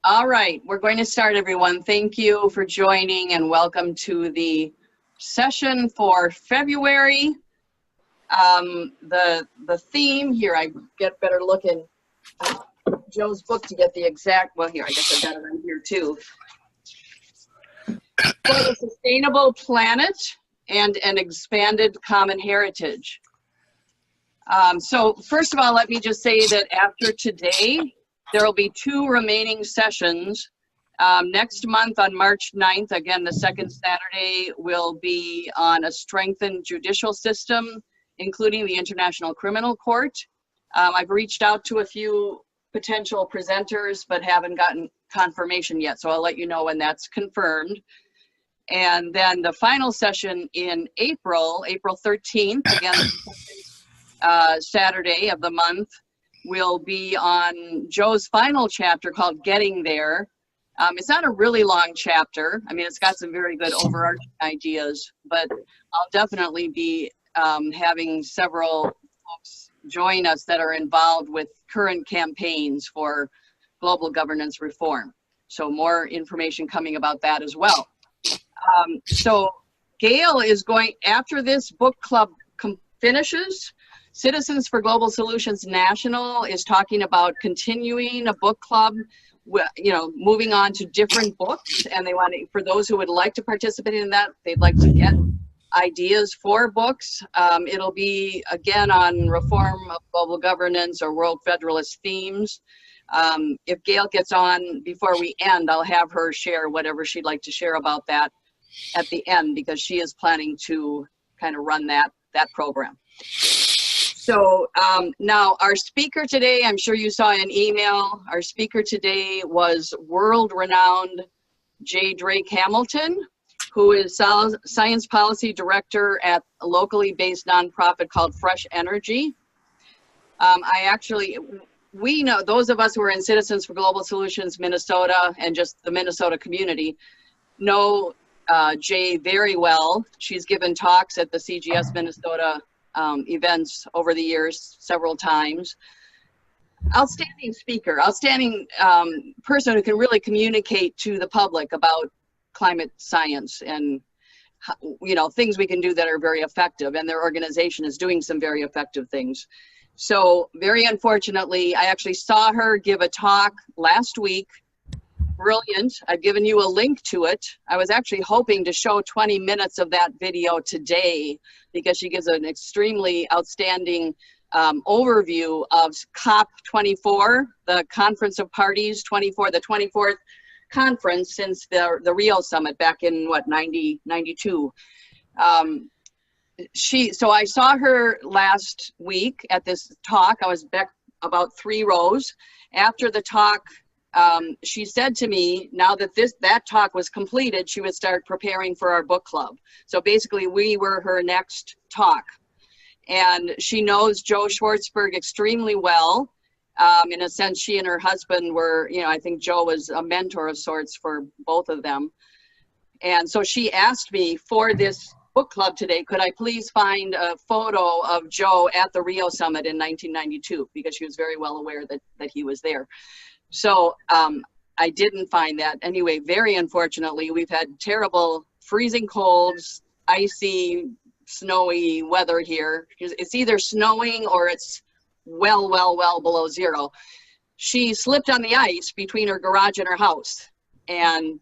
All right, we're going to start, everyone. Thank you for joining and welcome to the session for February. The theme here, I get better looking Joe's book to get the exact, well here, I guess I've got it on here too. For the sustainable planet and an expanded common heritage. So first of all, let me just say that after today, there will be 2 remaining sessions. Next month on March 9th, again, the second Saturday, will be on a strengthened judicial system, including the International Criminal Court. I've reached out to a few potential presenters, but haven't gotten confirmation yet, so I'll let you know when that's confirmed. And then the final session in April 13th, again, Saturday of the month, will be on Joe's final chapter called Getting There. It's not a really long chapter. I mean, it's got some very good overarching ideas, but I'll definitely be having several folks join us that are involved with current campaigns for global governance reform. So more information coming about that as well. So Gail is going, after this book club finishes, Citizens for Global Solutions National is talking about continuing a book club, moving on to different books, and they want to, for those who would like to participate in that, they'd like to get ideas for books. It'll be again on reform of global governance or world federalist themes. If Gail gets on before we end, I'll have her share whatever she'd like to share about that at the end, because she is planning to kind of run that program. So now our speaker today, I'm sure you saw an email, our speaker today was world-renowned J. Drake Hamilton, who is Science Policy Director at a locally based nonprofit called Fresh Energy. We know, those of us who are in Citizens for Global Solutions Minnesota and just the Minnesota community know Jay very well. She's given talks at the CGS Minnesota events over the years several times. Outstanding speaker, outstanding person who can really communicate to the public about climate science and things we can do that are very effective, and their organization is doing some very effective things. So very unfortunately, I actually saw her give a talk last week. Brilliant. I've given you a link to it. I was actually hoping to show 20 minutes of that video today, because she gives an extremely outstanding overview of COP24, the Conference of Parties 24, the 24th conference since the Rio summit back in 92. So I saw her last week at this talk. I was back about 3 rows. After the talk, she said to me, now that that talk was completed, she would start preparing for our book club. So basically we were her next talk. And she knows Joe Schwartzberg extremely well. In a sense, she and her husband were, I think Joe was a mentor of sorts for both of them. And so she asked me for this book club today, could I please find a photo of Joe at the Rio summit in 1992, because she was very well aware that he was there. So I didn't find that. Anyway, very unfortunately, we've had terrible freezing colds, icy, snowy weather here. It's either snowing or it's well below 0. She slipped on the ice between her garage and her house and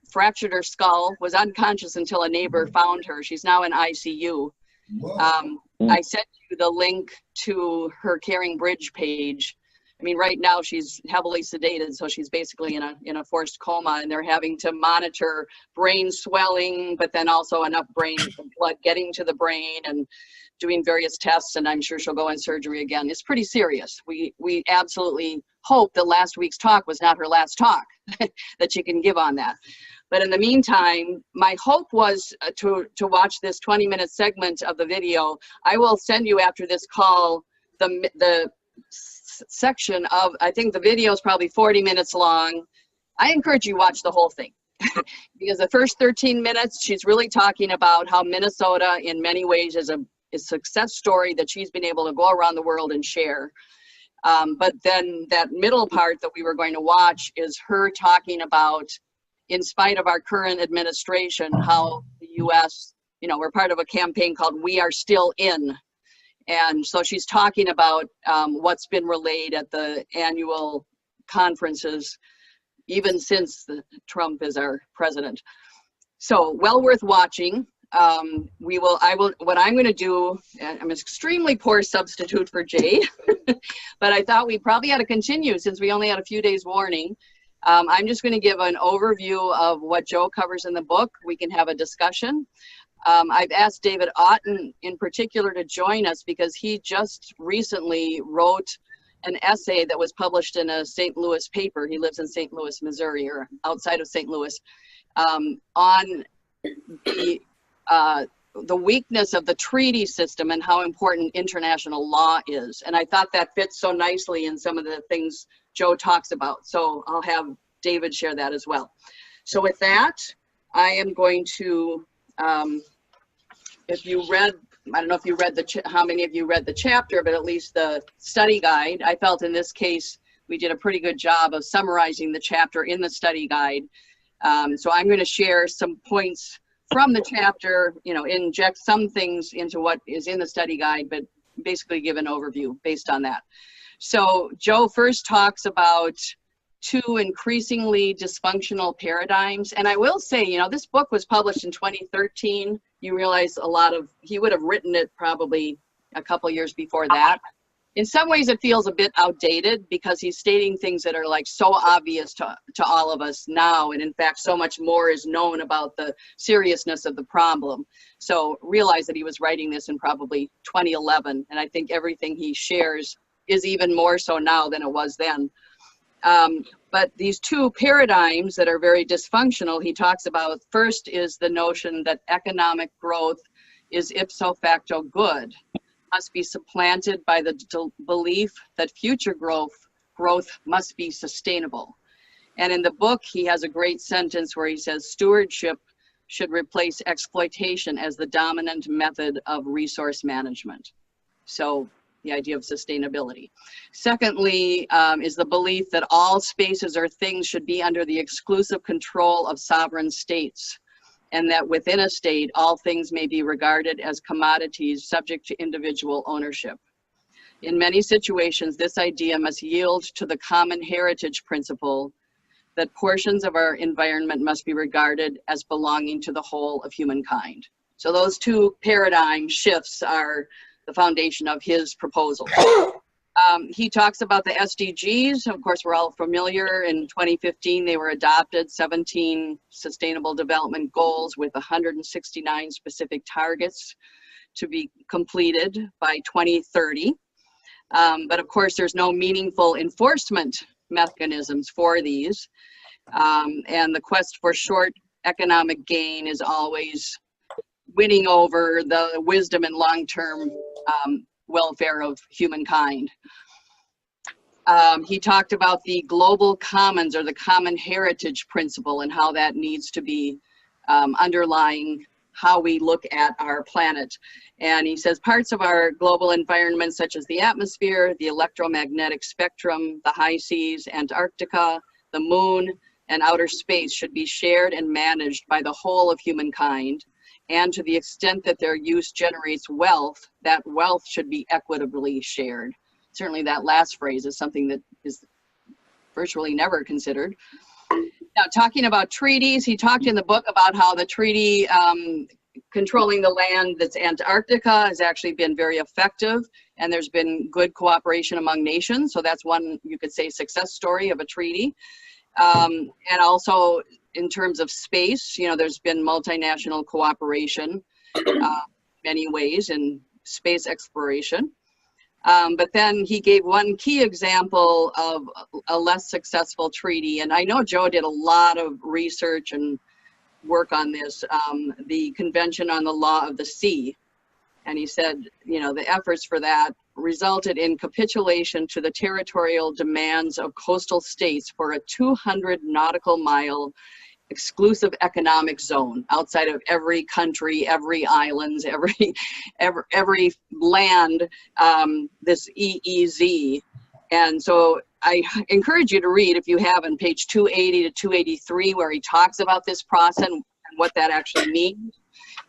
fractured her skull, was unconscious until a neighbor found her. She's now in ICU. I sent you the link to her Caring Bridge page. I mean, right now she's heavily sedated, so she's basically in a forced coma, and they're having to monitor brain swelling, but then also enough brain blood getting to the brain and doing various tests, and I'm sure she'll go in surgery again. It's pretty serious. We absolutely hope that last week's talk was not her last talk, that she can give on that. But in the meantime, my hope was to watch this 20-minute segment of the video. I will send you after this call the section of, I think the video is probably 40 minutes long. I encourage you to watch the whole thing because the first 13 minutes, she's really talking about how Minnesota in many ways is a success story that she's been able to go around the world and share. But then that middle part that we were going to watch is her talking about, in spite of our current administration, how the U.S., you know, we're part of a campaign called We Are Still In. And so she's talking about what's been relayed at the annual conferences, even since Trump is our president. So well worth watching. What I'm going to do, and I'm an extremely poor substitute for Jay, but I thought we probably had to continue since we only had a few days warning. I'm just going to give an overview of what Joe covers in the book. We can have a discussion. I've asked David Otten in particular to join us because he just recently wrote an essay that was published in a St. Louis paper. He lives in St. Louis, Missouri, or outside of St. Louis, on the weakness of the treaty system and how important international law is. And I thought that fits so nicely in some of the things Joe talks about. So I'll have David share that as well. So with that, I am going to, if you read, I don't know if you read how many of you read the chapter, but at least the study guide, I felt in this case, we did a pretty good job of summarizing the chapter in the study guide. So I'm going to share some points from the chapter, you know, inject some things into what is in the study guide, but basically give an overview based on that. So Joe first talks about two increasingly dysfunctional paradigms. And I will say, you know, this book was published in 2013. You realize he would have written it probably a couple years before that. In some ways it feels a bit outdated because he's stating things that are like so obvious to all of us now. And in fact, so much more is known about the seriousness of the problem. So realize that he was writing this in probably 2011. And I think everything he shares is even more so now than it was then. But these two paradigms that are very dysfunctional, he talks about, first is the notion that economic growth is ipso facto good, must be supplanted by the belief that future growth must be sustainable. And in the book, he has a great sentence where he says, stewardship should replace exploitation as the dominant method of resource management. So the idea of sustainability. Secondly, is the belief that all spaces or things should be under the exclusive control of sovereign states, and that within a state, all things may be regarded as commodities subject to individual ownership. In many situations, this idea must yield to the common heritage principle that portions of our environment must be regarded as belonging to the whole of humankind. So those two paradigm shifts are the foundation of his proposal. He talks about the SDGs. Of course, we're all familiar. In 2015, they were adopted, 17 Sustainable Development Goals with 169 specific targets to be completed by 2030. But of course, there's no meaningful enforcement mechanisms for these. And the quest for short economic gain is always winning over the wisdom and long-term welfare of humankind. He talked about the global commons, or the common heritage principle, and how that needs to be underlying how we look at our planet. And he says parts of our global environment, such as the atmosphere, the electromagnetic spectrum, the high seas, Antarctica, the moon, and outer space should be shared and managed by the whole of humankind. And to the extent that their use generates wealth, that wealth should be equitably shared. Certainly that last phrase is something that is virtually never considered. Now, talking about treaties, he talked in the book about how the treaty controlling the land that's Antarctica has actually been very effective, and there's been good cooperation among nations. So that's one, you could say, success story of a treaty. And also in terms of space, you know, there's been multinational cooperation many ways in space exploration. But then he gave one key example of a less successful treaty. And I know Joe did a lot of research and work on this, the Convention on the Law of the Sea. And he said, you know, the efforts for that resulted in capitulation to the territorial demands of coastal states for a 200 nautical mile exclusive economic zone outside of every country, every islands, every land, this EEZ. And so I encourage you to read, if you have, on page 280 to 283, where he talks about this process and what that actually means.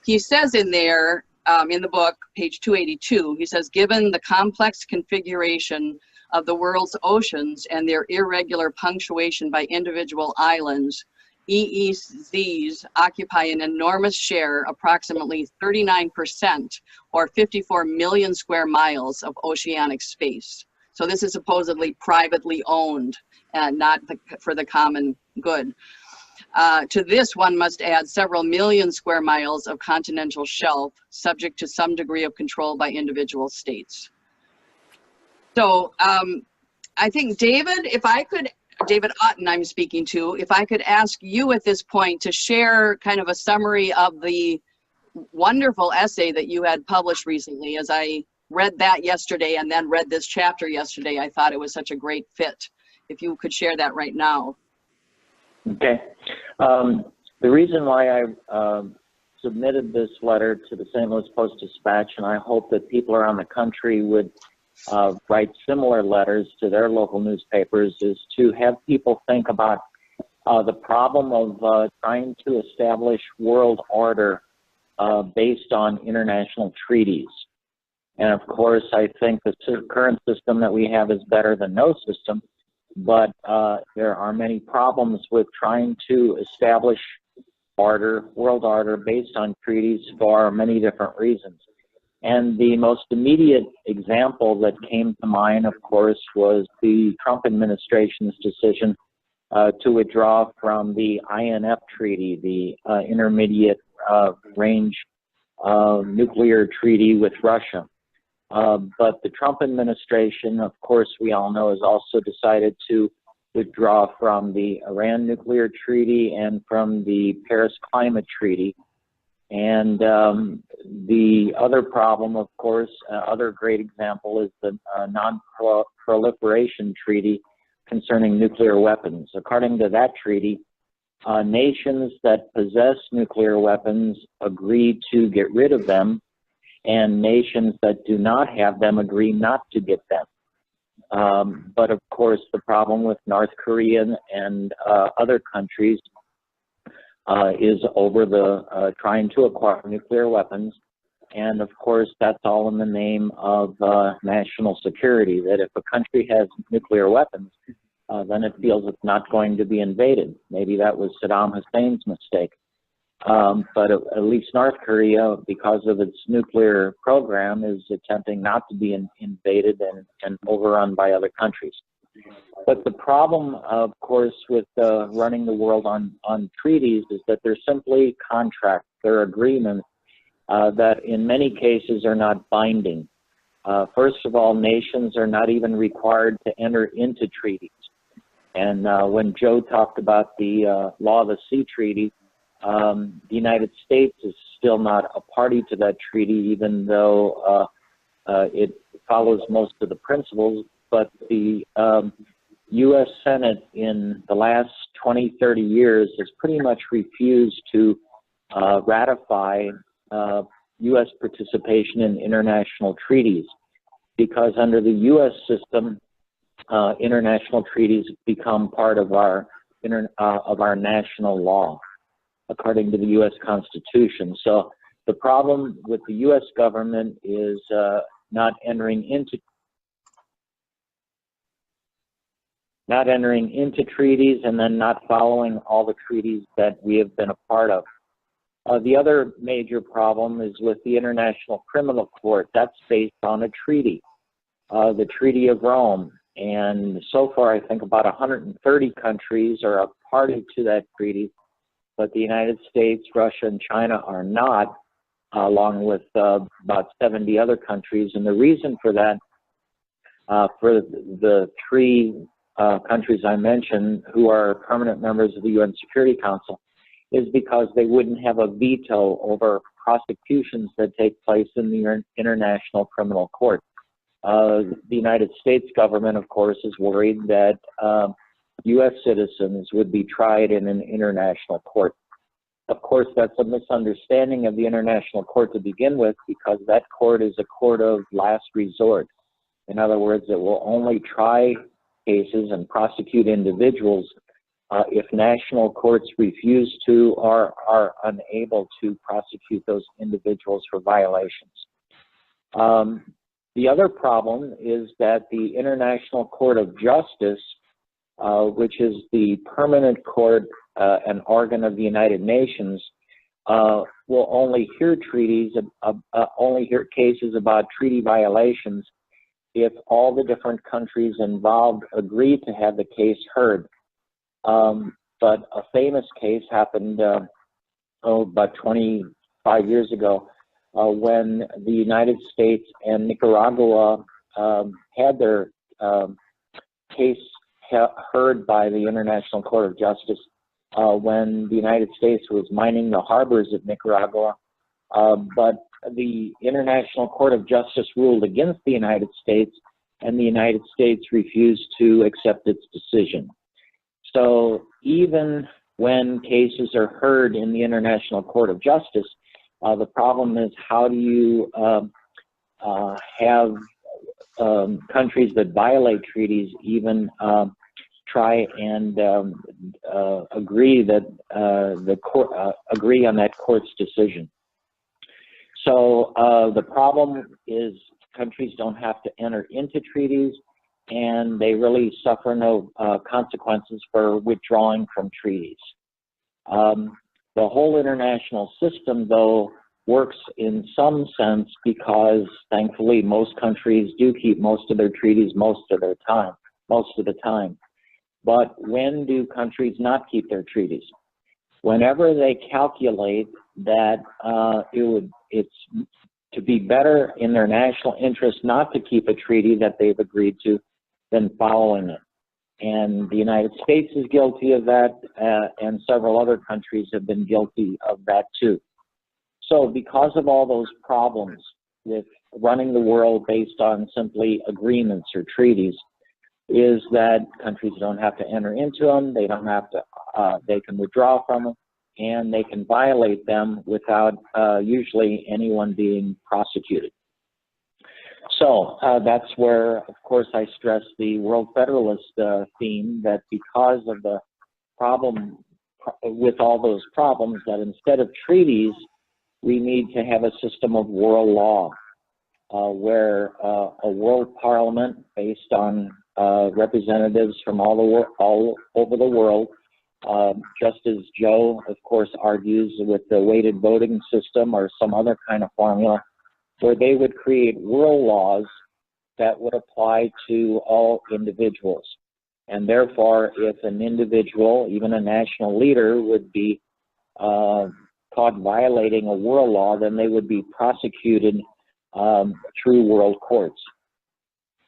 He says in there, in the book, page 282, he says, given the complex configuration of the world's oceans and their irregular punctuation by individual islands, EEZs occupy an enormous share, approximately 39%, or 54 million square miles of oceanic space. So this is supposedly privately owned and not for the common good. To this, one must add several million square miles of continental shelf, subject to some degree of control by individual states. So I think, David, David Otten I'm speaking to, if I could ask you at this point to share kind of a summary of the wonderful essay that you had published recently. As I read that yesterday and then read this chapter yesterday, I thought it was such a great fit. If you could share that right now. Okay. The reason why I submitted this letter to the St. Louis Post-Dispatch, and I hope that people around the country would write similar letters to their local newspapers, is to have people think about the problem of trying to establish world order based on international treaties. And of course, I think the current system that we have is better than no system, but there are many problems with trying to establish world order based on treaties for many different reasons. And the most immediate example that came to mind, of course, was the Trump administration's decision to withdraw from the INF Treaty, the Intermediate Range Nuclear Treaty with Russia. But the Trump administration, of course, we all know, has also decided to withdraw from the Iran Nuclear Treaty and from the Paris Climate Treaty. And the other problem, of course, other great example is the Non-Proliferation Treaty concerning nuclear weapons. According to that treaty, nations that possess nuclear weapons agree to get rid of them, and nations that do not have them agree not to get them. But of course, the problem with North Korea and other countries is over the trying to acquire nuclear weapons. And of course, that's all in the name of national security, that if a country has nuclear weapons, then it feels it's not going to be invaded. Maybe that was Saddam Hussein's mistake. But at least North Korea, because of its nuclear program, is attempting not to be invaded and overrun by other countries. But the problem, of course, with running the world on treaties is that they're simply contracts. They're agreements that in many cases are not binding. First of all, nations are not even required to enter into treaties. And when Joe talked about the Law of the Sea Treaty, the United States is still not a party to that treaty, even though it follows most of the principles. But the U.S. Senate in the last 20, 30 years has pretty much refused to ratify U.S. participation in international treaties, because under the U.S. system, international treaties become part of our national law, according to the U.S. Constitution. So the problem with the U.S. government is not entering into treaties and then not following all the treaties that we have been a part of. The other major problem is with the International Criminal Court. That's based on a treaty, the Treaty of Rome. And so far, I think about 130 countries are a party to that treaty, but the United States, Russia, and China are not, along with about 70 other countries. And the reason for that, for the three countries I mentioned who are permanent members of the UN Security Council, is because they wouldn't have a veto over prosecutions that take place in the International Criminal Court. The United States government, of course, is worried that U.S. citizens would be tried in an international court. Of course, that's a misunderstanding of the international court to begin with, because that court is a court of last resort. In other words, it will only try cases and prosecute individuals if national courts refuse to or are unable to prosecute those individuals for violations. The other problem is that the International Court of Justice, which is the permanent court and organ of the United Nations, will only hear cases about treaty violations if all the different countries involved agree to have the case heard. But a famous case happened about 25 years ago when the United States and Nicaragua had their case heard by the International Court of Justice when the United States was mining the harbors of Nicaragua. But the International Court of Justice ruled against the United States, and the United States refused to accept its decision. So even when cases are heard in the International Court of Justice, the problem is, how do you have countries that violate treaties even try and agree that agree on that court's decision? So the problem is countries don't have to enter into treaties, and they really suffer no consequences for withdrawing from treaties. The whole international system, though, works in some sense because, thankfully, most countries do keep most of their treaties most of the time. But when do countries not keep their treaties? Whenever they calculate that it's to be better in their national interest not to keep a treaty that they've agreed to than following it. And the United States is guilty of that, and several other countries have been guilty of that too. So because of all those problems with running the world based on simply agreements or treaties, is that countries don't have to enter into them, they don't have to, they can withdraw from them, and they can violate them without usually anyone being prosecuted. So that's where, of course, I stress the World Federalist theme, that because of the problem with all those problems, that instead of treaties, we need to have a system of world law, where a world parliament based on representatives from all over the world, just as Joe, of course, argues with the weighted voting system or some other kind of formula, where they would create world laws that would apply to all individuals. And therefore, if an individual, even a national leader, would be caught violating a world law, then they would be prosecuted through world courts.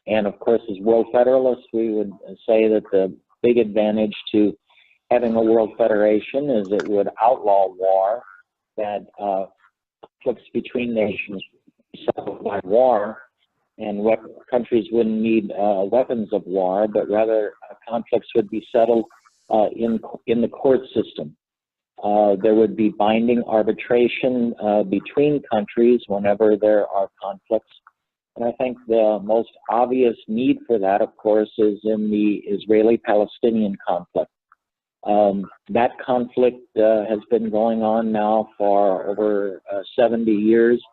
And of course, as World Federalists, we would say that the big advantage to having a world federation is it would outlaw war, that conflicts between nations settled by war, and countries wouldn't need weapons of war, but rather conflicts would be settled in the court system. There would be binding arbitration between countries whenever there are conflicts. And I think the most obvious need for that, of course, is in the Israeli-Palestinian conflict. That conflict has been going on now for over 70 years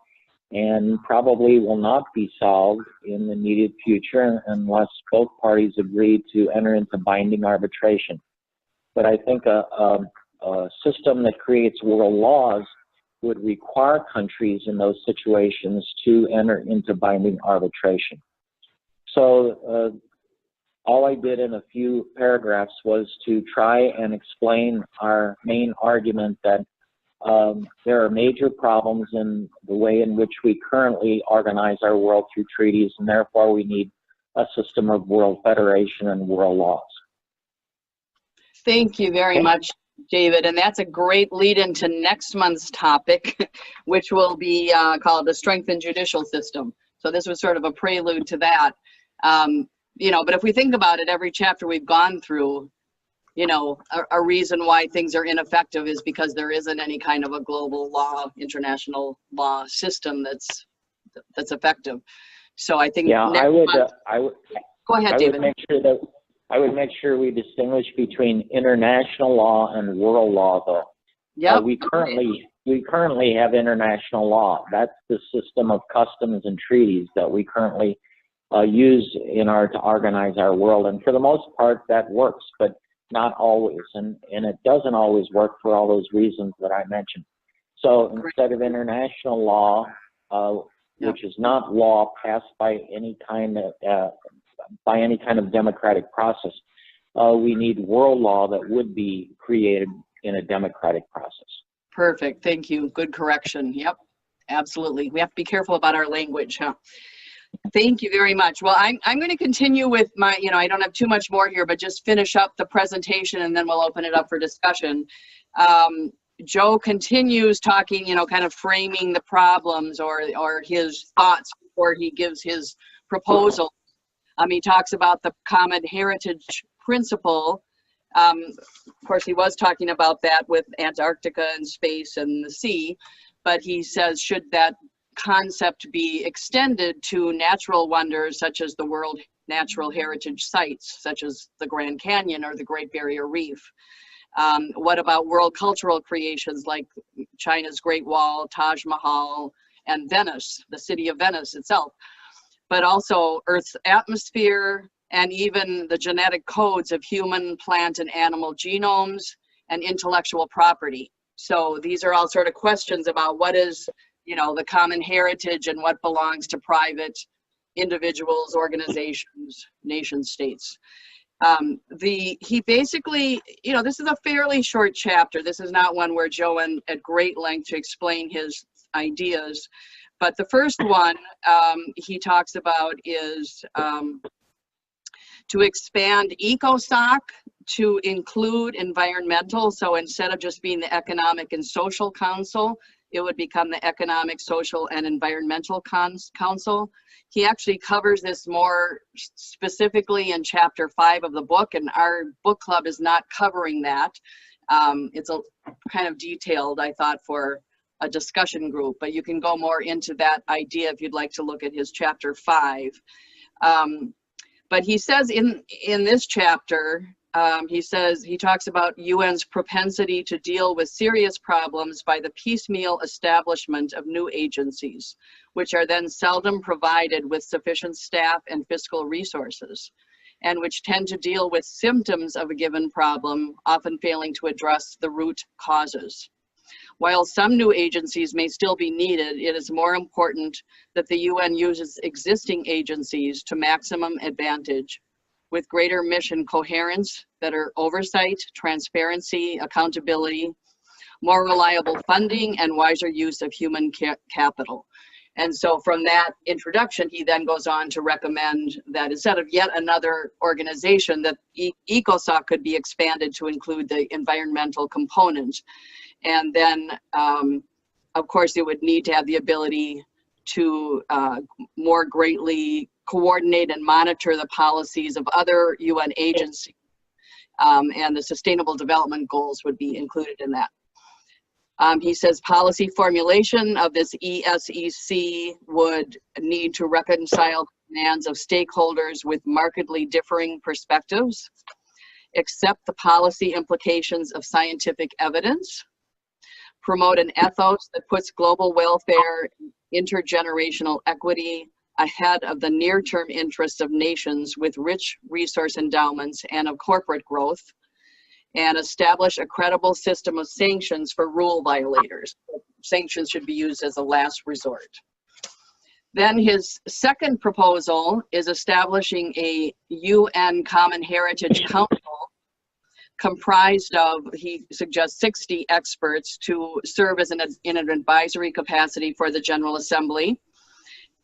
and probably will not be solved in the immediate future unless both parties agree to enter into binding arbitration. But I think a system that creates world laws would require countries in those situations to enter into binding arbitration. So all I did in a few paragraphs was to try and explain our main argument that there are major problems in the way in which we currently organize our world through treaties, and therefore we need a system of world federation and world laws. Thank you very much, David. And that's a great lead into next month's topic, which will be called the Strengthened Judicial System. So this was sort of a prelude to that. You know, but if we think about it, every chapter we've gone through, you know, a reason why things are ineffective is because there isn't any kind of a global law, international law system that's effective. So I think Yeah, next month, go ahead, David. I would make sure we distinguish between international law and world law, though. Yep. We currently have international law. That's the system of customs and treaties that we currently use in order to organize our world. And for the most part, that works, but not always. And it doesn't always work for all those reasons that I mentioned. So instead of international law, which is not law passed by any kind of democratic process, we need world law that would be created in a democratic process. Perfect. Thank you. Good correction. Yep. Absolutely. We have to be careful about our language, huh? Thank you very much. Well, I'm going to continue with my, I don't have too much more here, but just finish up the presentation and then we'll open it up for discussion. Joe continues talking, kind of framing the problems or his thoughts before he gives his proposal. He talks about the common heritage principle. Of course, he was talking about that with Antarctica and space and the sea, but he says, should that concept be extended to natural wonders such as the World Natural Heritage Sites, such as the Grand Canyon or the Great Barrier Reef? What about world cultural creations like China's Great Wall, Taj Mahal, and Venice, the city of Venice itself? But also Earth's atmosphere, and even the genetic codes of human, plant, and animal genomes, and intellectual property. So these are all sort of questions about what is, the common heritage and what belongs to private individuals, organizations, nation states. He basically, this is a fairly short chapter. This is not one where Joe went at great length to explain his ideas. But the first one he talks about is to expand ECOSOC to include environmental. So instead of just being the Economic and Social Council, it would become the Economic, Social, and Environmental Council. He actually covers this more specifically in chapter 5 of the book, and our book club is not covering that. It's a kind of detailed, I thought, for a discussion group, but you can go more into that idea if you'd like to look at his chapter 5. But he says in this chapter, he talks about UN's propensity to deal with serious problems by the piecemeal establishment of new agencies, which are then seldom provided with sufficient staff and fiscal resources, and which tend to deal with symptoms of a given problem, often failing to address the root causes. While some new agencies may still be needed, it is more important that the UN uses existing agencies to maximum advantage with greater mission coherence, better oversight, transparency, accountability, more reliable funding, and wiser use of human capital. And so from that introduction, he then goes on to recommend that instead of yet another organization, that ECOSOC could be expanded to include the environmental component. And then, of course, it would need to have the ability to more greatly coordinate and monitor the policies of other UN agencies, and the Sustainable Development Goals would be included in that. He says policy formulation of this ESEC would need to reconcile demands of stakeholders with markedly differing perspectives, accept the policy implications of scientific evidence, promote an ethos that puts global welfare, intergenerational equity ahead of the near-term interests of nations with rich resource endowments and of corporate growth, and establish a credible system of sanctions for rule violators. Sanctions should be used as a last resort. Then his second proposal is establishing a UN Common Heritage Council comprised of, he suggests, 60 experts to serve as in an advisory capacity for the General Assembly.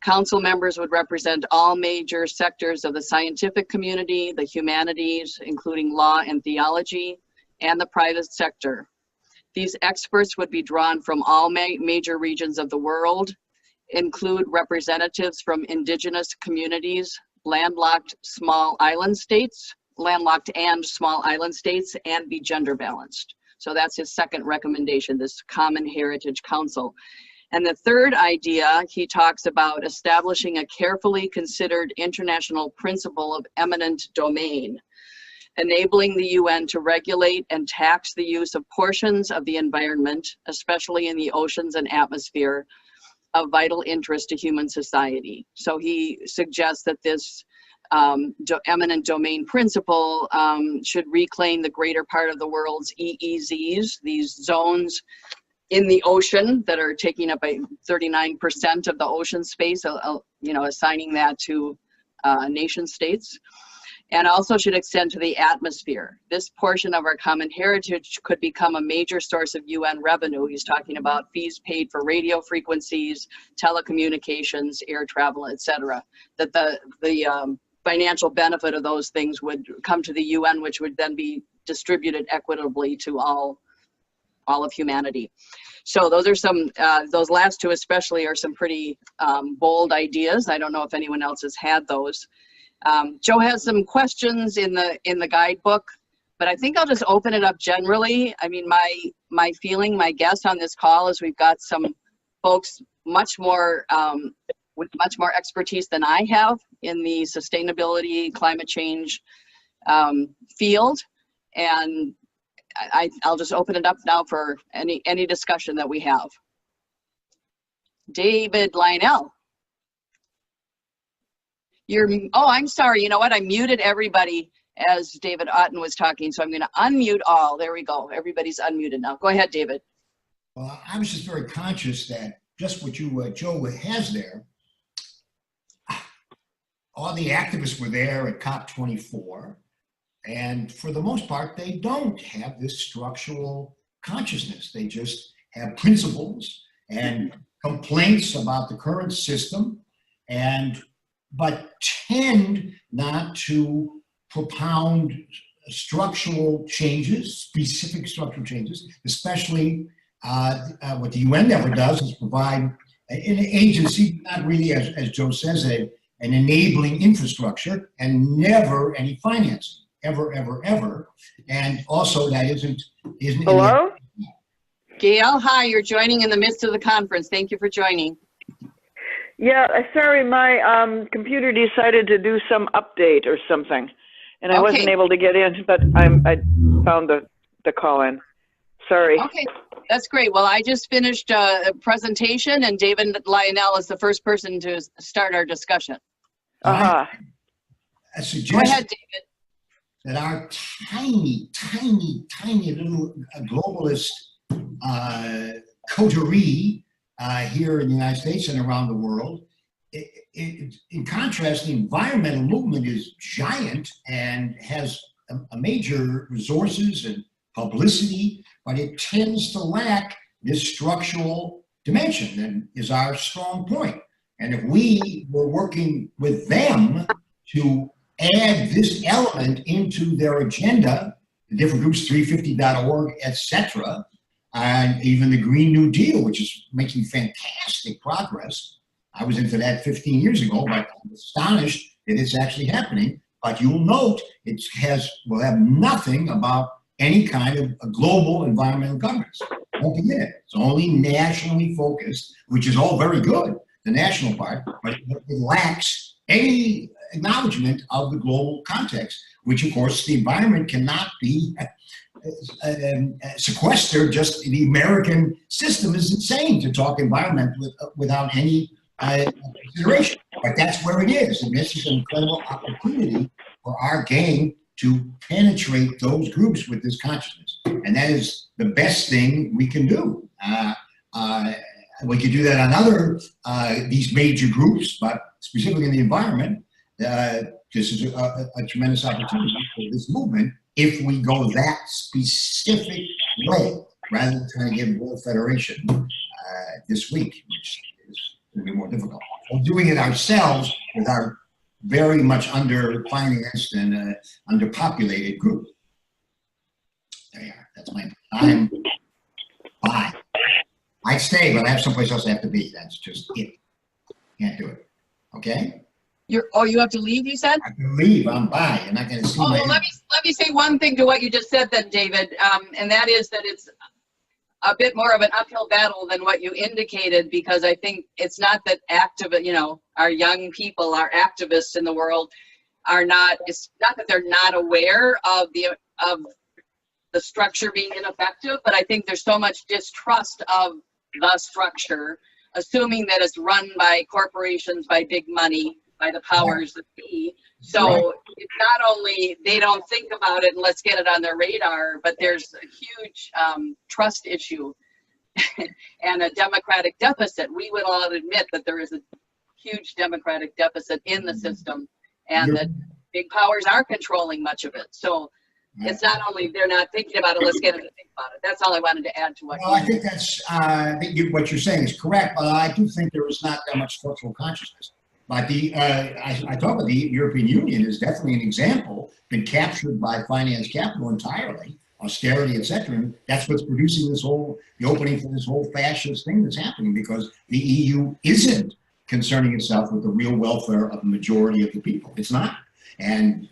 Council members would represent all major sectors of the scientific community, the humanities, including law and theology, and the private sector. These experts would be drawn from all major regions of the world, include representatives from indigenous communities, landlocked small island states, landlocked and small island states, and be gender balanced. So that's his second recommendation, this Common Heritage Council. And the third idea, he talks about establishing a carefully considered international principle of eminent domain, enabling the UN to regulate and tax the use of portions of the environment, especially in the oceans and atmosphere, of vital interest to human society. So he suggests that this eminent domain principle should reclaim the greater part of the world's EEZs, these zones in the ocean that are taking up 39% of the ocean space, assigning that to nation states, and also should extend to the atmosphere. This portion of our common heritage could become a major source of UN revenue. He's talking about fees paid for radio frequencies, telecommunications, air travel, etc. That the financial benefit of those things would come to the UN, which would then be distributed equitably to all of humanity. So those are some, those last two especially are some pretty bold ideas. I don't know if anyone else has had those. Joe has some questions in the guidebook, but I think I'll just open it up generally. I mean, my feeling, my guess on this call is we've got some folks much more with much more expertise than I have in the sustainability, climate change field, and I'll just open it up now for any discussion that we have. David Lionel. Oh, I'm sorry. You know what? I muted everybody as David Otten was talking, so I'm going to unmute all. There we go. Everybody's unmuted now. Go ahead, David. Well, I was just very conscious that just what Joe has there, all the activists were there at COP24, and for the most part, they don't have this structural consciousness. They just have principles and complaints about the current system, but tend not to propound structural changes, specific structural changes, especially what the UN never does is provide an agency, not really, as Joe says, an enabling infrastructure, and never any financing, ever, ever, ever. And also that isn't Hello? Gail, hi, you're joining in the midst of the conference. Thank you for joining. Yeah, sorry, my computer decided to do some update or something, and I wasn't able to get in, but I found the call in. Sorry. Okay, that's great. Well, I just finished a presentation, and David Lionel is the first person to start our discussion. I suggest Go ahead, David. That our tiny, tiny, tiny little globalist coterie here in the United States and around the world, in contrast, the environmental movement is giant and has a major resources and publicity, but it tends to lack this structural dimension that is our strong point. And if we were working with them to add this element into their agenda, the different groups, 350.org, etc., and even the Green New Deal, which is making fantastic progress. I was into that 15 years ago, but I'm astonished that it's actually happening. But you'll note it will have nothing about any kind of a global environmental governance. Won't be in it. It's only nationally focused, which is all very good, the national part, but it lacks any acknowledgement of the global context, which of course the environment cannot be sequestered. Just the American system is insane to talk environment without any consideration, but that's where it is, and this is an incredible opportunity for our game to penetrate those groups with this consciousness, and that is the best thing we can do. We could do that on other these major groups, but specifically in the environment, this is a tremendous opportunity for this movement if we go that specific way, rather than trying to get World Federation this week, which is going to be more difficult. We're doing it ourselves with our very much under-financed and underpopulated group. There you are. That's my time. Bye. I'd stay, but I have someplace else I have to be. That's just it. Can't do it. Okay? You have to leave, you said? I have to leave. I'm bye. You're not going to see my... Well, let me say one thing to what you just said then, David, and that is that a bit more of an uphill battle than what you indicated, because I think it's not that our young people, our activists in the world are not, it's not that they're not aware of the structure being ineffective, but I think there's so much distrust of the structure, assuming that it's run by corporations, by big money, by the powers that be. So it's not only they don't think about it and let's get it on their radar, but there's a huge trust issue and a democratic deficit. We would all admit that there is a huge democratic deficit in the system, and that big powers are controlling much of it. So it's not only they're not thinking about it, let's get them to think about it. That's all I wanted to add to what. Well, I think that's what you're saying is correct, but I do think there is not that much structural consciousness. But I talk about the European Union is definitely an example, been captured by finance capital entirely, austerity, etc. And that's what's producing the opening for this whole fascist thing that's happening, because the EU isn't concerning itself with the real welfare of the majority of the people. It's not. And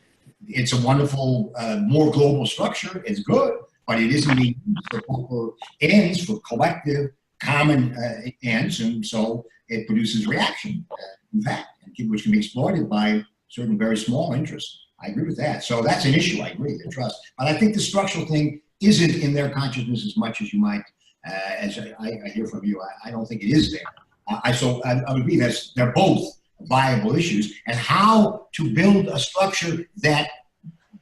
it's a wonderful, more global structure. It's good, but it isn't being used for proper ends, for collective, common ends, and so it produces reaction, in fact, which can be exploited by certain very small interests. I agree with that. So that's an issue. I agree, the trust. But I think the structural thing isn't in their consciousness as much as you might, as I hear from you. I don't think it is there. I would agree that they're both viable issues, and how to build a structure that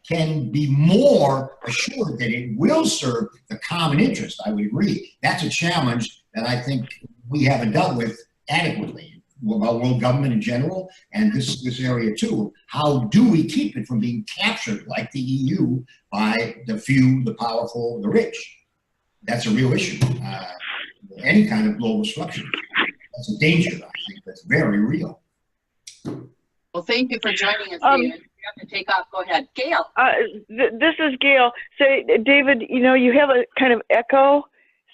can be more assured that it will serve the common interest. I would agree. That's a challenge that I think we haven't dealt with adequately about world government in general, and this area too. How do we keep it from being captured like the EU by the few, the powerful, the rich? That's a real issue. Any kind of global structure. That's a danger, I think, that's very real. Well, thank you for joining us, David. You have to take off. Go ahead. Gail. This is Gail. Say, David, you have a kind of echo,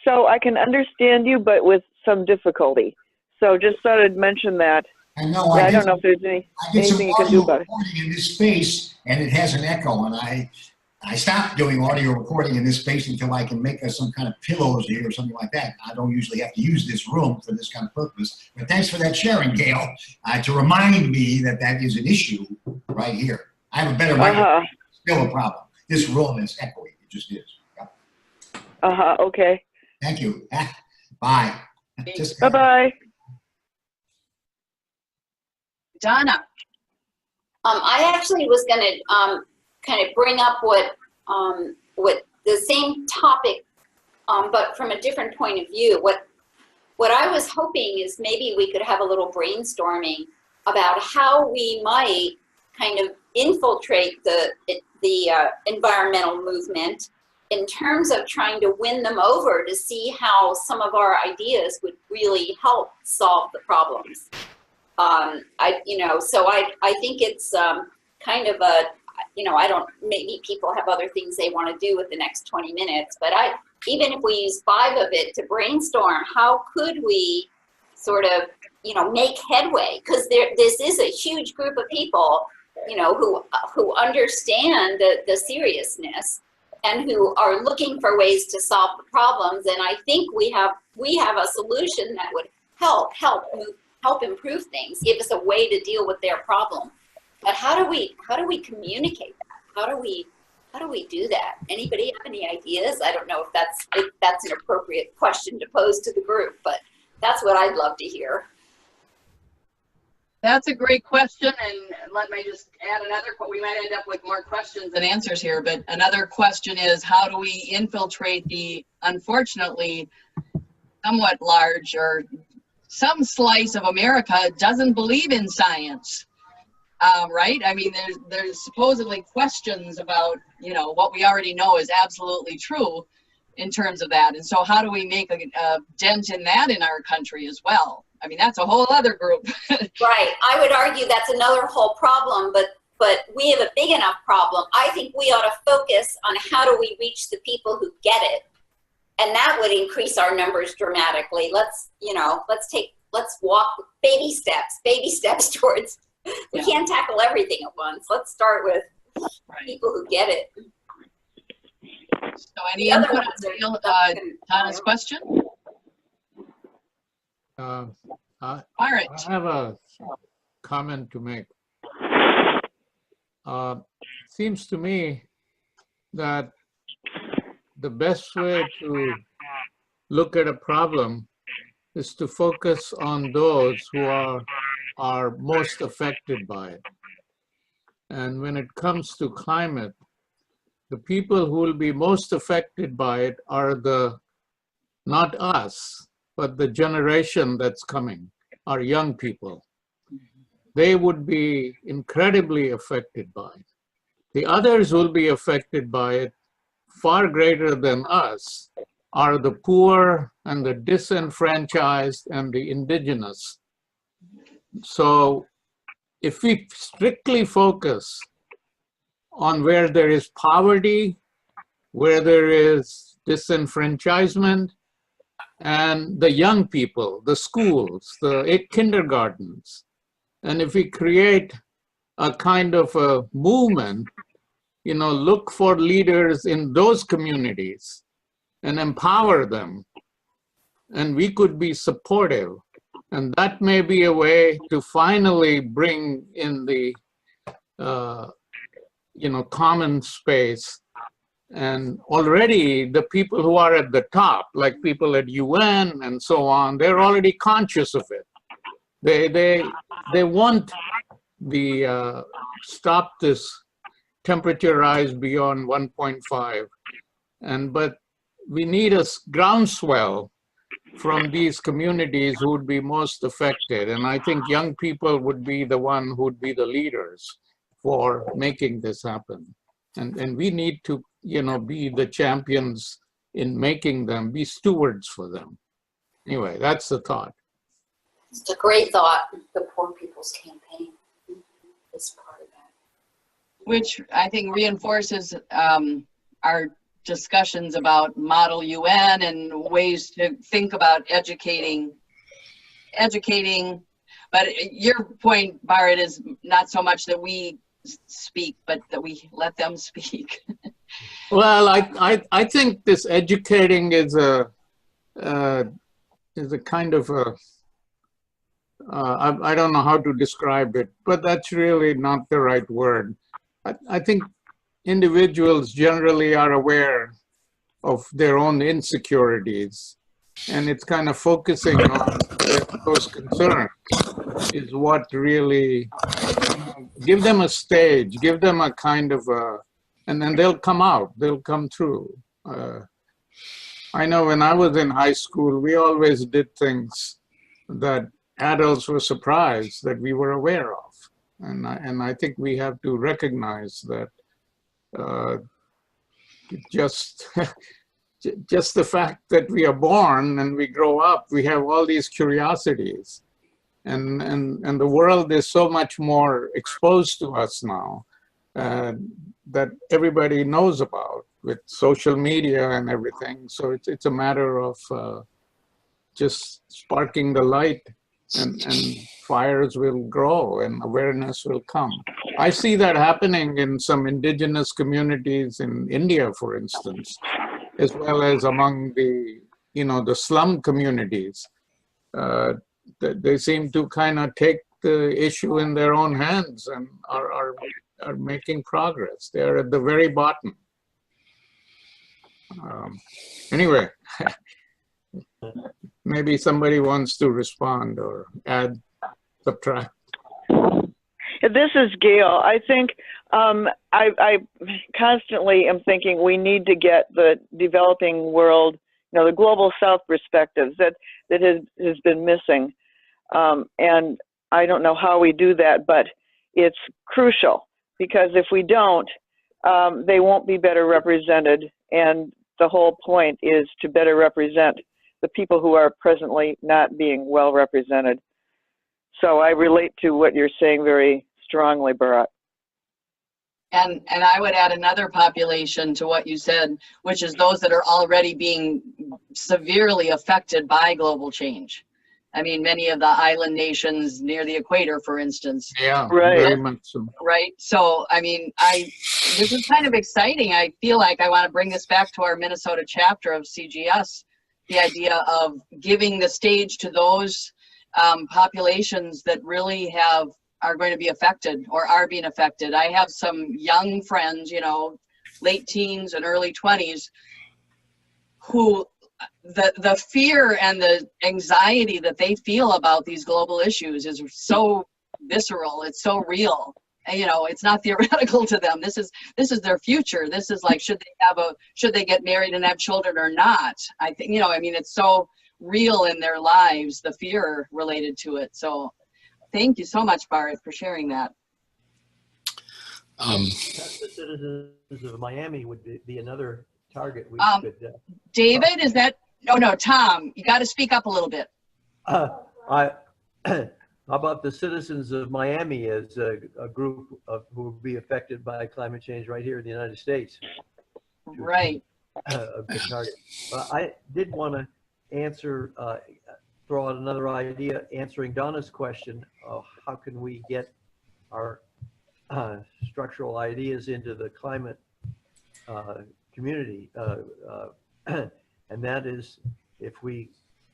so I can understand you, but with some difficulty. So just thought I'd mention that. I know. I don't know if there's anything you can do about it. In this space, and it has an echo, and I stopped doing audio recording in this space until I can make us some kind of pillows here or something like that. I don't usually have to use this room for this kind of purpose. But thanks for that sharing, Gail, to remind me that that is an issue right here. I have a better microphone. Still a problem. This room is echoey. It just is. Yep. Okay. Thank you. Bye. Bye-bye. Donna. I actually was going to kind of bring up what the same topic, but from a different point of view. What I was hoping is maybe we could have a little brainstorming about how we might kind of infiltrate the environmental movement in terms of trying to win them over to see how some of our ideas would really help solve the problems. So I think it's kind of a, maybe people have other things they want to do with the next 20 minutes, but even if we use 5 of it to brainstorm, how could we sort of, make headway? Because this is a huge group of people, who understand the seriousness and who are looking for ways to solve the problems. And I think we have a solution that would help improve things, give us a way to deal with their problem. But how do we communicate that? How do we do that? Anybody have any ideas? I don't know if that's an appropriate question to pose to the group, but that's what I'd love to hear. That's a great question, and let me just add another. We might end up with more questions than answers here, but another question is, how do we infiltrate the, unfortunately, somewhat large or some slice of America doesn't believe in science, right? I mean, there's supposedly questions about, what we already know is absolutely true in terms of that. And so how do we make a dent in that in our country as well? I mean, that's a whole other group. Right. I would argue that's another whole problem, but we have a big enough problem. I think we ought to focus on how do we reach the people who get it. And that would increase our numbers dramatically. Let's walk baby steps towards, we can't tackle everything at once. Let's start with people who get it. So any The other input ones are on Donna's question? I All right. have a comment to make. Seems to me that the best way to look at a problem is to focus on those who are most affected by it. And when it comes to climate, the people who will be most affected by it are not us, but the generation that's coming, our young people. They would be incredibly affected by it. The others who will be affected by it far greater than us are the poor and the disenfranchised and the indigenous. So if we strictly focus on where there is poverty, where there is disenfranchisement, and the young people, the schools, the kindergartens, and if we create a kind of a movement, look for leaders in those communities and empower them, and we could be supportive. And that may be a way to finally bring in the, common space. And already the people who are at the top, like people at UN and so on, they're already conscious of it. They want the stop this temperature rise beyond 1.5. But we need a groundswell from these communities who would be most affected. And I think young people would be the one who would be the leaders for making this happen. And we need to, be the champions in making them, be stewards for them. Anyway, that's the thought. It's a great thought. The Poor People's Campaign is part of that. Which I think reinforces our discussions about Model UN and ways to think about educating. But your point, Barrett, is not so much that we speak, but that we let them speak. Well, I think this educating is a kind of a, I don't know how to describe it, but that's really not the right word. I think individuals generally are aware of their own insecurities, and it's kind of focusing on those concerns is what really, give them a stage, give them a kind of a, and then they'll come out, they'll come through. I know when I was in high school, we always did things that adults were surprised that we were aware of. And I think we have to recognize that just the fact that we are born and we grow up, we have all these curiosities. And the world is so much more exposed to us now that everybody knows about with social media and everything. So it's a matter of just sparking the light, and fires will grow and awareness will come. I see that happening in some indigenous communities in India, for instance, as well as among the, the slum communities. They seem to kind of take the issue in their own hands and are making progress. They're at the very bottom. Anyway, maybe somebody wants to respond or add, subtract. This is Gail. I think I constantly am thinking we need to get the developing world, the global South perspectives that has been missing. And I don't know how we do that, but it's crucial, because if we don't, they won't be better represented. And the whole point is to better represent the people who are presently not being well represented. So I relate to what you're saying very strongly, Bharat. And I would add another population to what you said, which is those that are already being severely affected by global change. I mean, many of the island nations near the equator, for instance. Yeah, Right. very much so. Right. So, I mean, this is kind of exciting. I feel like I want to bring this back to our Minnesota chapter of CGS, the idea of giving the stage to those populations that really are going to be affected or are being affected. I have some young friends, you know, late teens and early 20s, who the fear and the anxiety that they feel about these global issues is so visceral. It's so real. And, you know, it's not theoretical to them. This is their future. This is like, should they get married and have children or not? I think, you know, I mean, it's so real in their lives, the fear related to it. So thank you so much, Bart, for sharing that. The citizens of Miami would be another target we could. David, is that? Oh no, Tom, you got to speak up a little bit. How about the citizens of Miami as a group who will be affected by climate change right here in the United States? Right. A good target. I did want to answer, throw out another idea, answering Donna's question of how can we get our structural ideas into the climate community. And that is, if we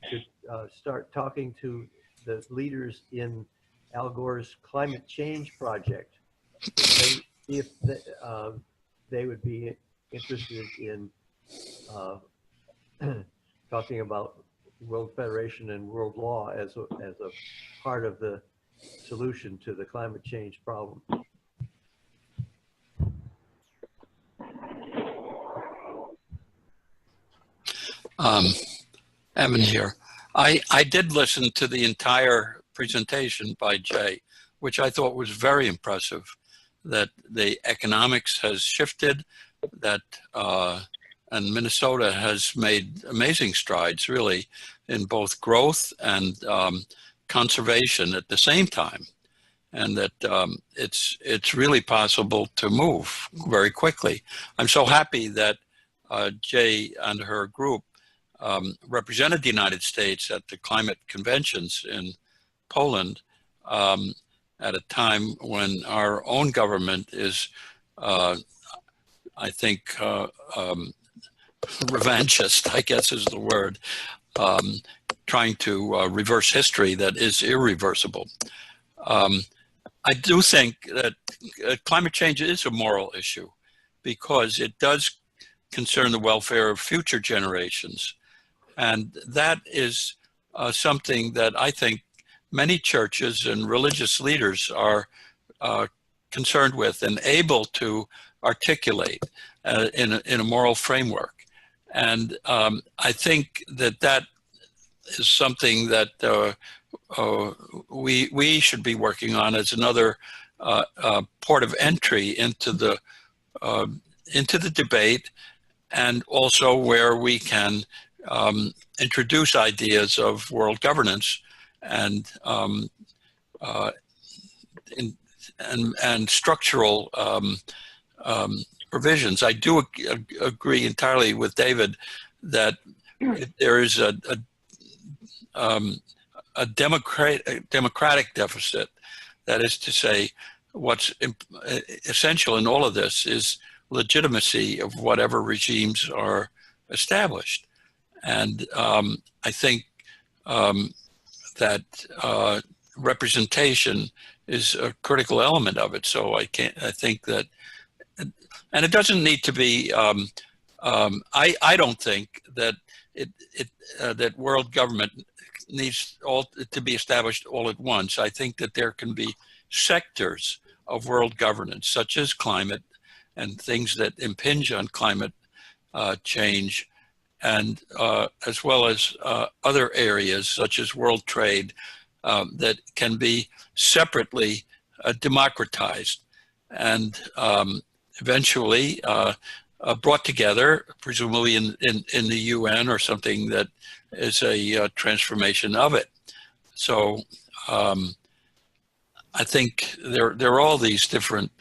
could start talking to the leaders in Al Gore's climate change project, see if they would be interested in talking about World Federation and world law as a part of the solution to the climate change problem. Evan here. I did listen to the entire presentation by Jay, which I thought was very impressive, that the economics has shifted, that and Minnesota has made amazing strides really in both growth and conservation at the same time, and that it's really possible to move very quickly. I'm so happy that Jay and her group represented the United States at the climate conventions in Poland at a time when our own government is, I think, revanchist, I guess is the word, trying to reverse history that is irreversible. I do think that climate change is a moral issue because it does concern the welfare of future generations. And that is something that I think many churches and religious leaders are concerned with and able to articulate in a moral framework. And I think that is something that we should be working on as another port of entry into the debate, and also where we can introduce ideas of world governance and structural provisions. I do agree entirely with David that there is a democratic deficit. That is to say, what's essential in all of this is legitimacy of whatever regimes are established. And I think that representation is a critical element of it. So I think that, and it doesn't need to be, I don't think that that world government needs to be established all at once. I think that there can be sectors of world governance, such as climate and things that impinge on climate change, and as well as other areas such as world trade that can be separately democratized and eventually brought together, presumably in the UN or something that is a transformation of it. So I think there are all these different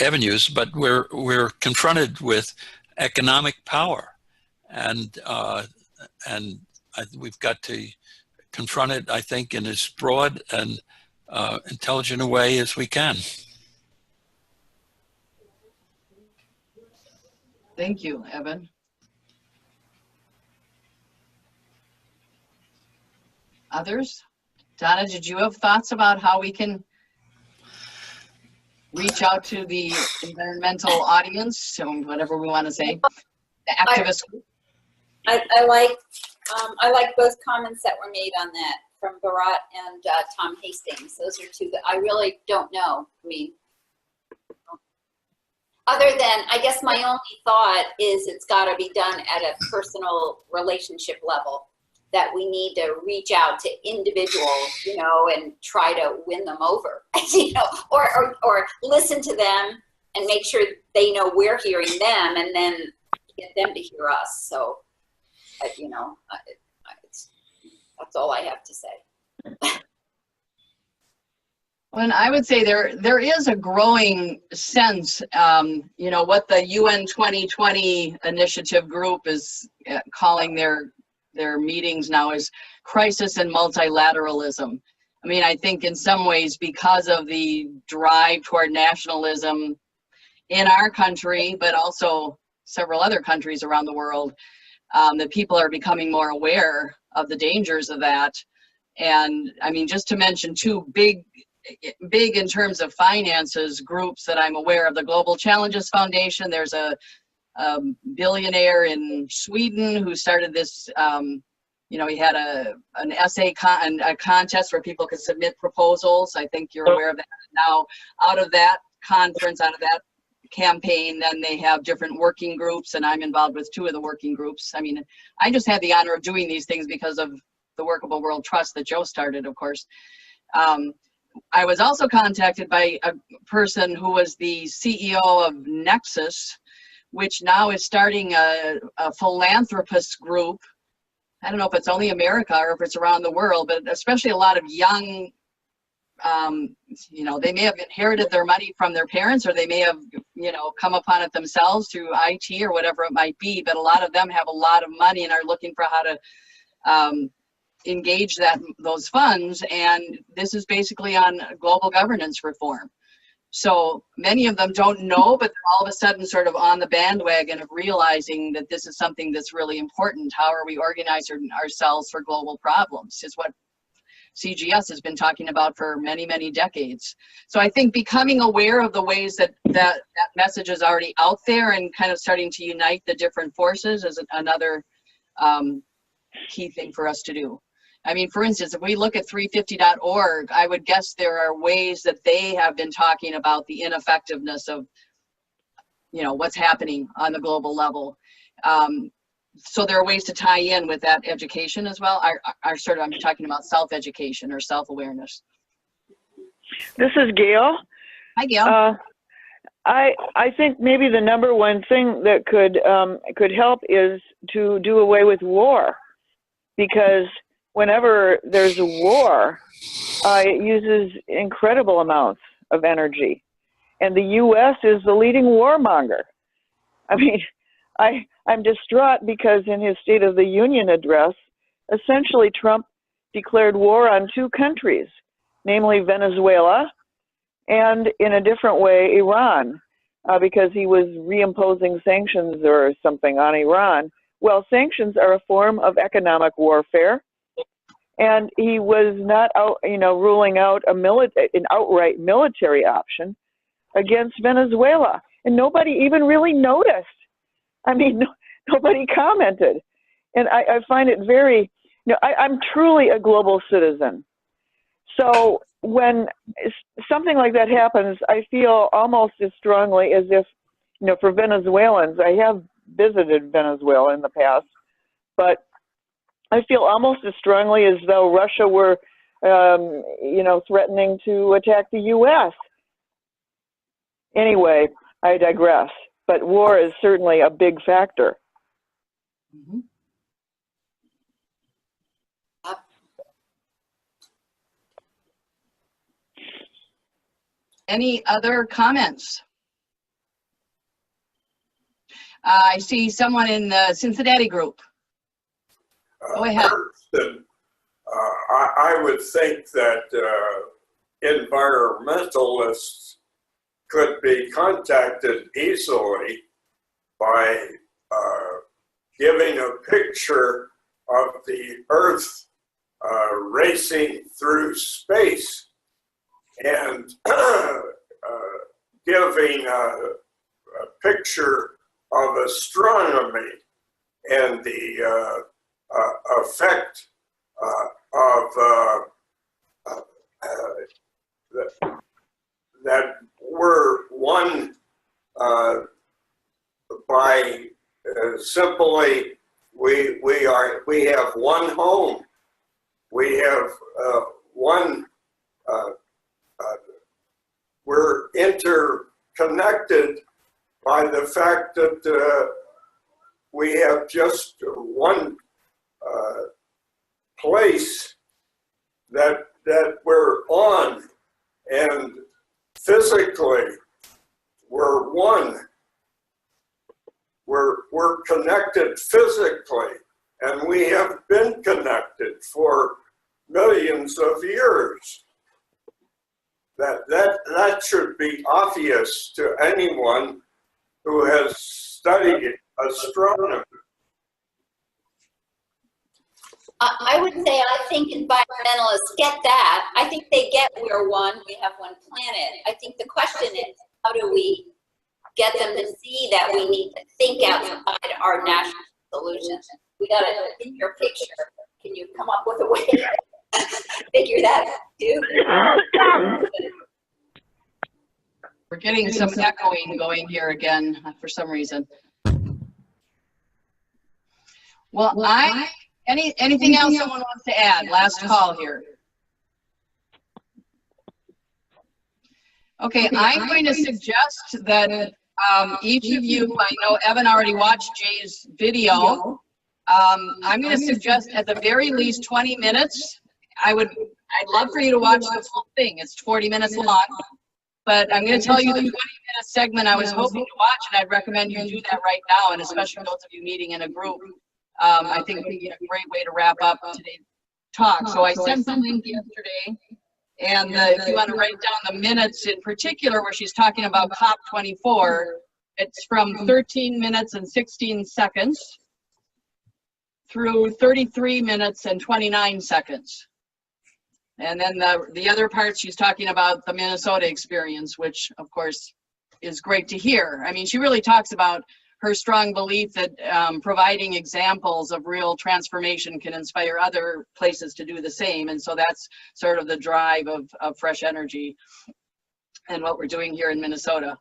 avenues, but we're confronted with economic power, and we've got to confront it, I think, in as broad and intelligent a way as we can. Thank you, Evan. Others? Donna, did you have thoughts about how we can reach out to the environmental audience, or whatever we want to say, the activist group? I like both comments that were made on that from Bharat and Tom Hastings. Those are two that I really don't know. I mean, other than, I guess my only thought is it's got to be done at a personal relationship level, that we need to reach out to individuals, you know, and try to win them over, you know, or listen to them and make sure they know we're hearing them, and then get them to hear us. So, you know, that's all I have to say. And I would say there is a growing sense, you know, what the UN 2020 initiative group is calling their meetings now is crisis and multilateralism. I mean, I think in some ways, because of the drive toward nationalism in our country, but also several other countries around the world, that people are becoming more aware of the dangers of that. And I mean, just to mention two big in terms of finances groups that I'm aware of, the Global Challenges Foundation. There's a billionaire in Sweden who started this, you know, he had an essay a contest where people could submit proposals. I think you're aware of that. Now, out of that conference, out of that campaign, then they have different working groups, and I'm involved with two of the working groups. I mean, I just had the honor of doing these things because of the Workable World Trust that Joe started, of course. I was also contacted by a person who was the CEO of Nexus, which now is starting a philanthropist group. I don't know if it's only America or if it's around the world, but especially a lot of young, you know, they may have inherited their money from their parents, or they may have, you know, come upon it themselves through IT or whatever it might be. But a lot of them have a lot of money and are looking for how to engage those funds. And this is basically on global governance reform. So many of them don't know, but they're all of a sudden sort of on the bandwagon of realizing that this is something that's really important. How are we organizing ourselves for global problems is what CGS has been talking about for many, many decades. So I think becoming aware of the ways that message is already out there and kind of starting to unite the different forces is another key thing for us to do. I mean, for instance, if we look at 350.org, I would guess there are ways that they have been talking about the ineffectiveness of, you know, what's happening on the global level. So there are ways to tie in with that education as well. I'm talking about self-education or self-awareness. This is Gail. Hi, Gail. I think maybe the number one thing that could help is to do away with war, because whenever there's a war, it uses incredible amounts of energy. And the U.S. is the leading warmonger. I mean, I'm distraught because in his State of the Union address, essentially Trump declared war on two countries, namely Venezuela and, in a different way, Iran, because he was reimposing sanctions or something on Iran. Well, sanctions are a form of economic warfare. And he was not out, you know, ruling out an outright military option against Venezuela. And nobody even really noticed. I mean, nobody commented. And I find it very, you know, I'm truly a global citizen. So when something like that happens, I feel almost as strongly as if, you know, for Venezuelans, I have visited Venezuela in the past, but I feel almost as strongly as though Russia were, you know, threatening to attack the U.S. Anyway, I digress. But war is certainly a big factor. Mm-hmm. Any other comments? I see someone in the Cincinnati group. Go ahead. First, I would think that environmentalists could be contacted easily by giving a picture of the Earth racing through space and giving a picture of astronomy and the effect that we're one by simply we have one home, we have one we're interconnected by the fact that we have just one place that we're on, and physically we're one. We're connected physically, and we have been connected for millions of years. That should be obvious to anyone who has studied astronomy. I would say I think environmentalists get that. I think they get we're one, we have one planet. I think the question is, how do we get them to see that we need to think outside our national solutions? We got it in your picture. Can you come up with a way to figure that out too? We're getting some echoing going here again for some reason. Well, anything else someone wants to add? Last call here. Okay, I'm going to suggest that each of you, I know Evan already watched Jay's video. I'm going to suggest at the very least 20 minutes. I'd love for you to watch the full thing. It's 40 minutes long. But I'm going to tell you the 20-minute segment I was hoping to watch, and I'd recommend you do that right now, and especially those of you meeting in a group. I think it would be a great way to wrap up today's talk. So I sent the link yesterday, and if you want to write down the minutes in particular where she's talking about COP24, it's from 13 minutes and 16 seconds through 33 minutes and 29 seconds. And then the other part, she's talking about the Minnesota experience, which of course is great to hear. I mean, she really talks about her strong belief that providing examples of real transformation can inspire other places to do the same. And so that's sort of the drive of Fresh Energy and what we're doing here in Minnesota.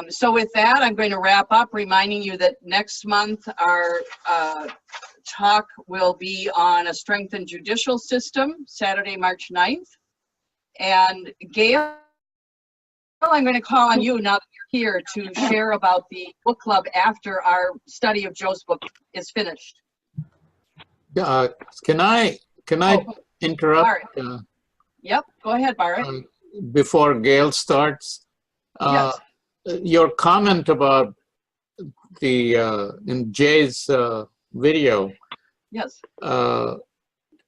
So with that, I'm going to wrap up, reminding you that next month our talk will be on a strengthened judicial system, Saturday, March 9th. And Gail, I'm going to call on you now that you're here to share about the book club after our study of Joe's book is finished. Can I interrupt? Yep, go ahead, Barrett. Before Gail starts, yes. Your comment about the in Jay's video, yes,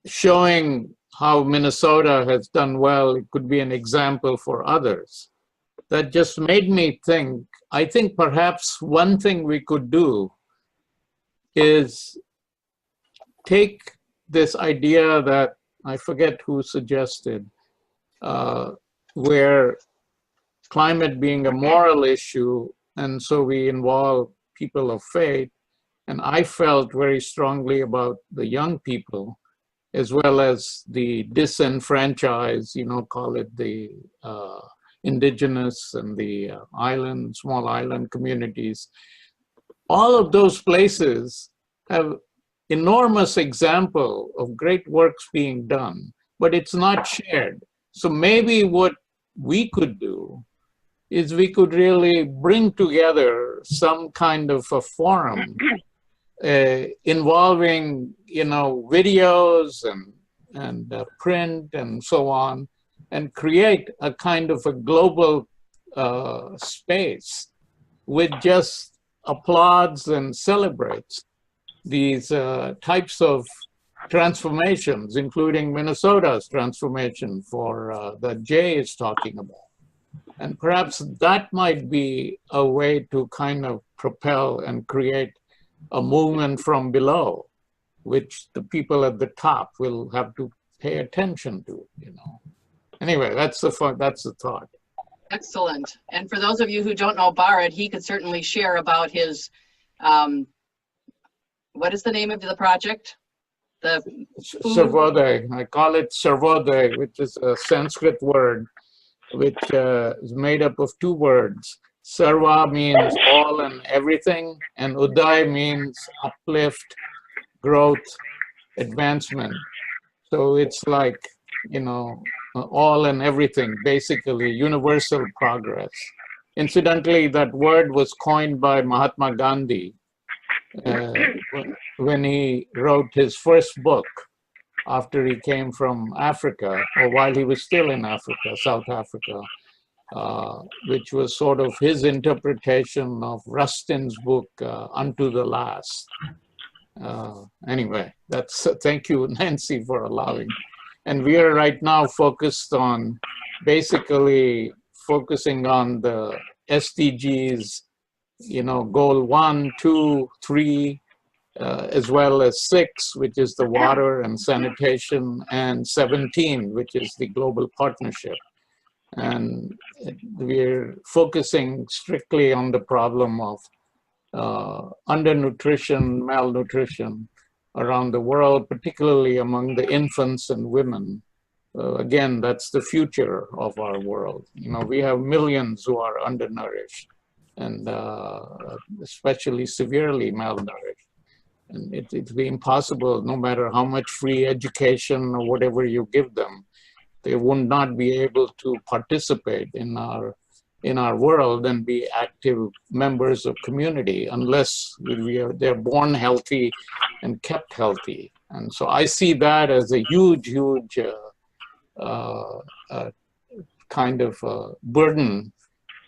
showing how Minnesota has done well, it could be an example for others. That just made me think, I think perhaps one thing we could do is take this idea that, I forget who suggested, where climate being a moral issue, and so we involve people of faith. And I felt very strongly about the young people, as well as the disenfranchised, call it the indigenous and the small island communities. All of those places have enormous example of great works being done, but it's not shared. So maybe what we could do is we could really bring together some kind of a forum involving, videos and print and so on, and create a kind of a global space which just applauds and celebrates these types of transformations, including Minnesota's transformation for that Jay is talking about. And perhaps that might be a way to kind of propel and create a movement from below, which the people at the top will have to pay attention to, you know. Anyway, that's the thought. Excellent. And for those of you who don't know Bharat, he could certainly share about his, what is the name of the project? The Sarvodaya. I call it Sarvodaya, which is a Sanskrit word, which is made up of two words. Sarva means all and everything, and Uday means uplift, growth, advancement. So it's like, you know, all and everything, basically universal progress. Incidentally, that word was coined by Mahatma Gandhi when he wrote his first book after he came from Africa, or while he was still in Africa, South Africa, which was sort of his interpretation of Rustin's book, Unto the Last. Anyway, that's thank you, Nancy, for allowing. And we are right now focused on, basically focusing on the SDGs, you know, goal 1, 2, 3, as well as 6, which is the water and sanitation, and 17, which is the global partnership. And we're focusing strictly on the problem of undernutrition, malnutrition around the world, particularly among the infants and women. Again, that's the future of our world. You know, we have millions who are undernourished and especially severely malnourished. And it'd be impossible, no matter how much free education or whatever you give them, they would not be able to participate in our world and be active members of community unless they're born healthy and kept healthy. And so I see that as a huge, huge kind of burden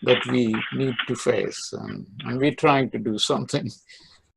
that we need to face. And we're trying to do something.